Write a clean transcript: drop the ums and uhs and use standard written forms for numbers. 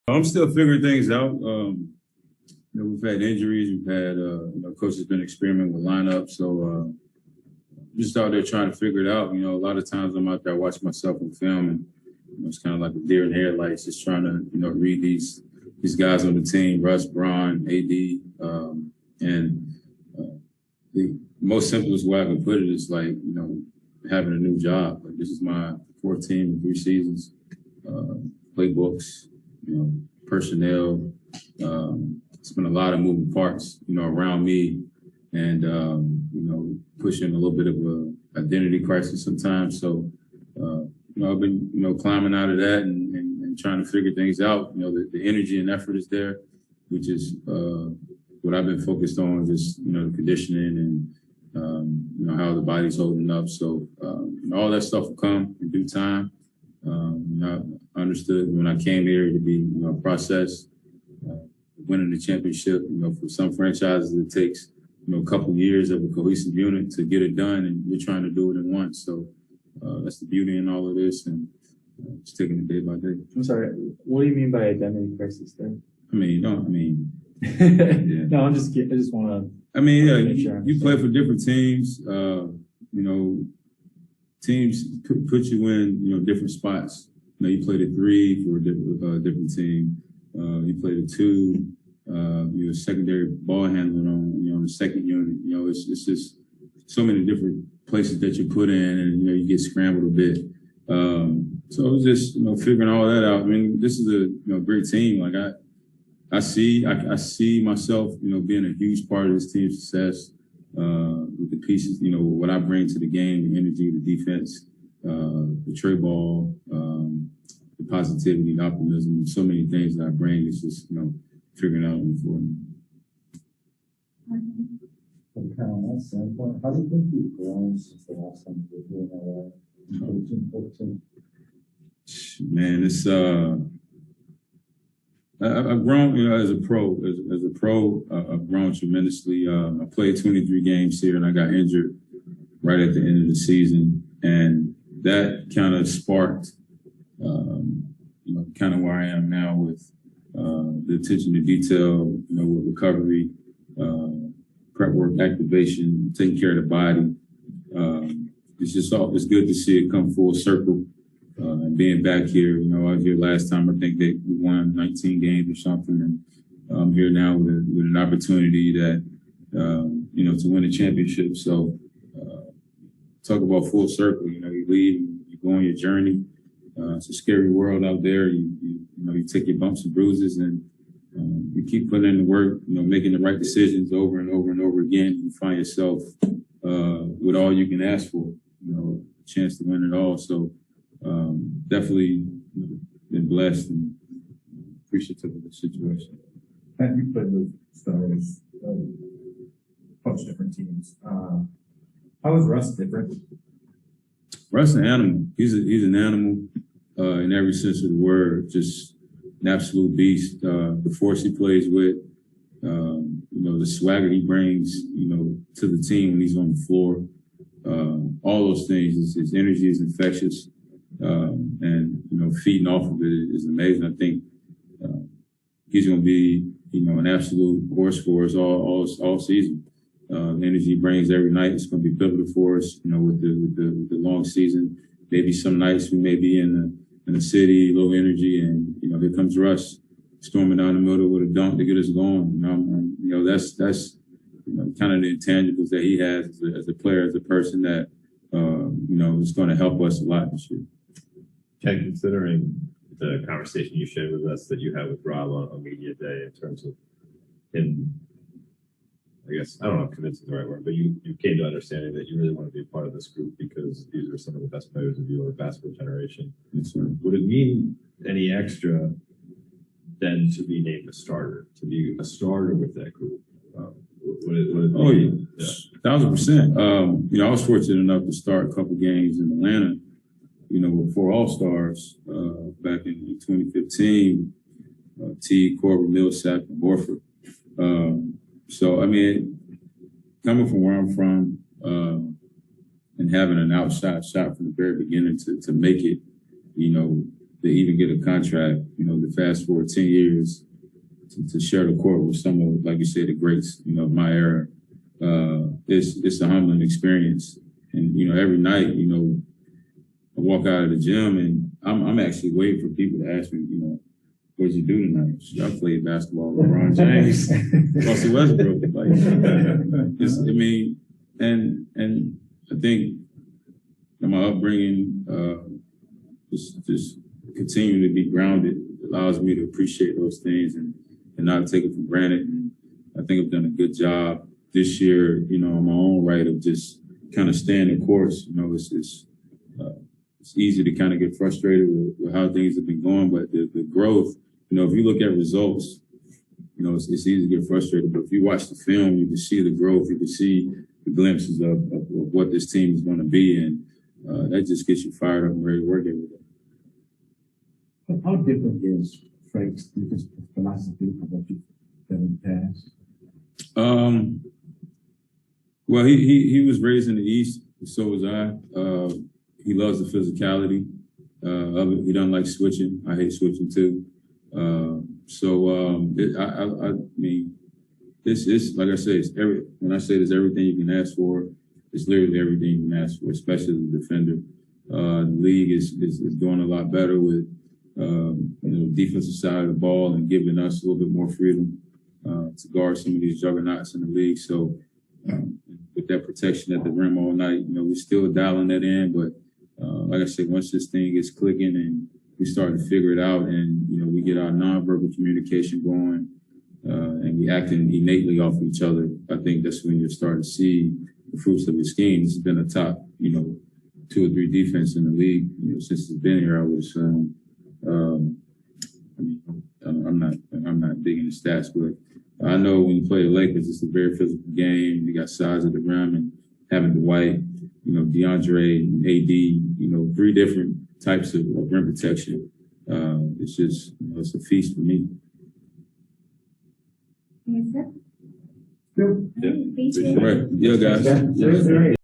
I'm still figuring things out. We've had injuries. We've had, coach has been experimenting with lineups. So just out there trying to figure it out. A lot of times I'm out there watching myself in film, and it's kind of like a deer in headlights, just trying to, read these guys on the team, Russ, Bron, AD, and the most simplest way I can put it is like, having a new job. Like, this is my fourth team in 3 seasons. Playbooks, personnel. It's been a lot of moving parts, around me, and pushing a little bit of a identity crisis sometimes. So, I've been, climbing out of that and trying to figure things out. The energy and effort is there, which is what I've been focused on, just, the conditioning and, how the body's holding up. So, all that stuff will come in due time. I understood when I came here to be, a process. Winning the championship, for some franchises, it takes, a couple of years of a cohesive unit to get it done, and we're trying to do it in once. So that's the beauty in all of this, and just taking it day by day. I'm sorry, what do you mean by identity crisis then? Yeah. No, I'm just kidding. I just want to. You play for different teams. Teams put you in, different spots. You played a 3 for a different team. You played a 2. You're a secondary ball handler on the second unit. It's just so many different places that you put in, and you get scrambled a bit. So it was just figuring all that out. This is a great team. Like I see myself being a huge part of this team's success. With the pieces, what I bring to the game, the energy, the defense, the tray ball, the positivity, the optimism, so many things that I bring. It's just, figuring out for me. On that standpoint, how do you think you've grown since the last time you were doing that? Man, it's I've grown, as a pro. As a pro, I've grown tremendously. I played 23 games here, and I got injured right at the end of the season, and that kind of sparked, kind of where I am now with the attention to detail, with recovery, prep work, activation, taking care of the body. It's good to see it come full circle. And being back here, I was here last time. I think we won 19 games or something, and I'm here now with an opportunity that, to win a championship. So, talk about full circle. You leave, you go on your journey. It's a scary world out there. You take your bumps and bruises, and you keep putting in the work. Making the right decisions over and over and over again. You find yourself with all you can ask for. A chance to win it all. So. Definitely been blessed and appreciative of the situation. And you played with stars, coach different teams. How is Russ different? Russ is an animal. He's an animal in every sense of the word. Just an absolute beast. The force he plays with, the swagger he brings, to the team when he's on the floor. All those things. His energy is infectious. And feeding off of it is amazing. I think he's going to be an absolute horse for us all season. The energy he brings every night is going to be pivotal for us. With the long season, maybe some nights we may be in the city, low energy, and here comes Russ storming down the middle with a dunk to get us going. That's kind of the intangibles that he has as a player, as a person that is going to help us a lot this year. Ken, considering the conversation you shared with us that you had with Rob on media day in terms of him, I guess, I don't know if convince is the right word, but you came to understanding that you really want to be a part of this group because these are some of the best players of your basketball generation. Yes, sir. Would it mean any extra than to be named a starter, to be a starter with that group? Would it oh, yeah. 1,000%. I was fortunate enough to start a couple games in Atlanta, with 4 All-Stars back in 2015, T, Corbin, Millsap, and Morford. So, coming from where I'm from and having an outside shot from the very beginning to make it, to even get a contract, to fast forward 10 years to share the court with some of, like you said, the greats, of my era. It's a humbling experience. And, every night, I walk out of the gym and I'm actually waiting for people to ask me, what'd you do tonight? I played basketball with LeBron James, Russell Westbrook. And I think my upbringing, just continuing to be grounded allows me to appreciate those things and not take it for granted. And I think I've done a good job this year, on my own right of just kind of staying the course. It's easy to kind of get frustrated with how things have been going, but the growth, if you look at results, it's easy to get frustrated. But if you watch the film, you can see the growth, you can see the glimpses of what this team is going to be, and that just gets you fired up and ready to work every day. How different is Frank's defensive philosophy from what you've done in the past? Well, he was raised in the East, so was I. He loves the physicality of it. He doesn't like switching. I hate switching too. I mean, this is, like I said, when I say there's everything you can ask for, it's literally everything you can ask for, especially as a defender. The league is doing a lot better with, defensive side of the ball and giving us a little bit more freedom to guard some of these juggernauts in the league. So with that protection at the rim all night, we're still dialing that in. But like I said, once this thing gets clicking and we start to figure it out and, we get our nonverbal communication going and we acting innately off each other, I think that's when you're starting to see the fruits of the scheme. This has been a top, 2 or 3 defense in the league, since it's been here. I was, I'm not big in the stats, but I know when you play the Lakers, it's a very physical game. You got size at the rim and having Dwight, DeAndre, and AD, 3 different types of rim protection. It's just, it's a feast for me. Yes, sir. Still, Thank you. Right. Yeah, guys. that's very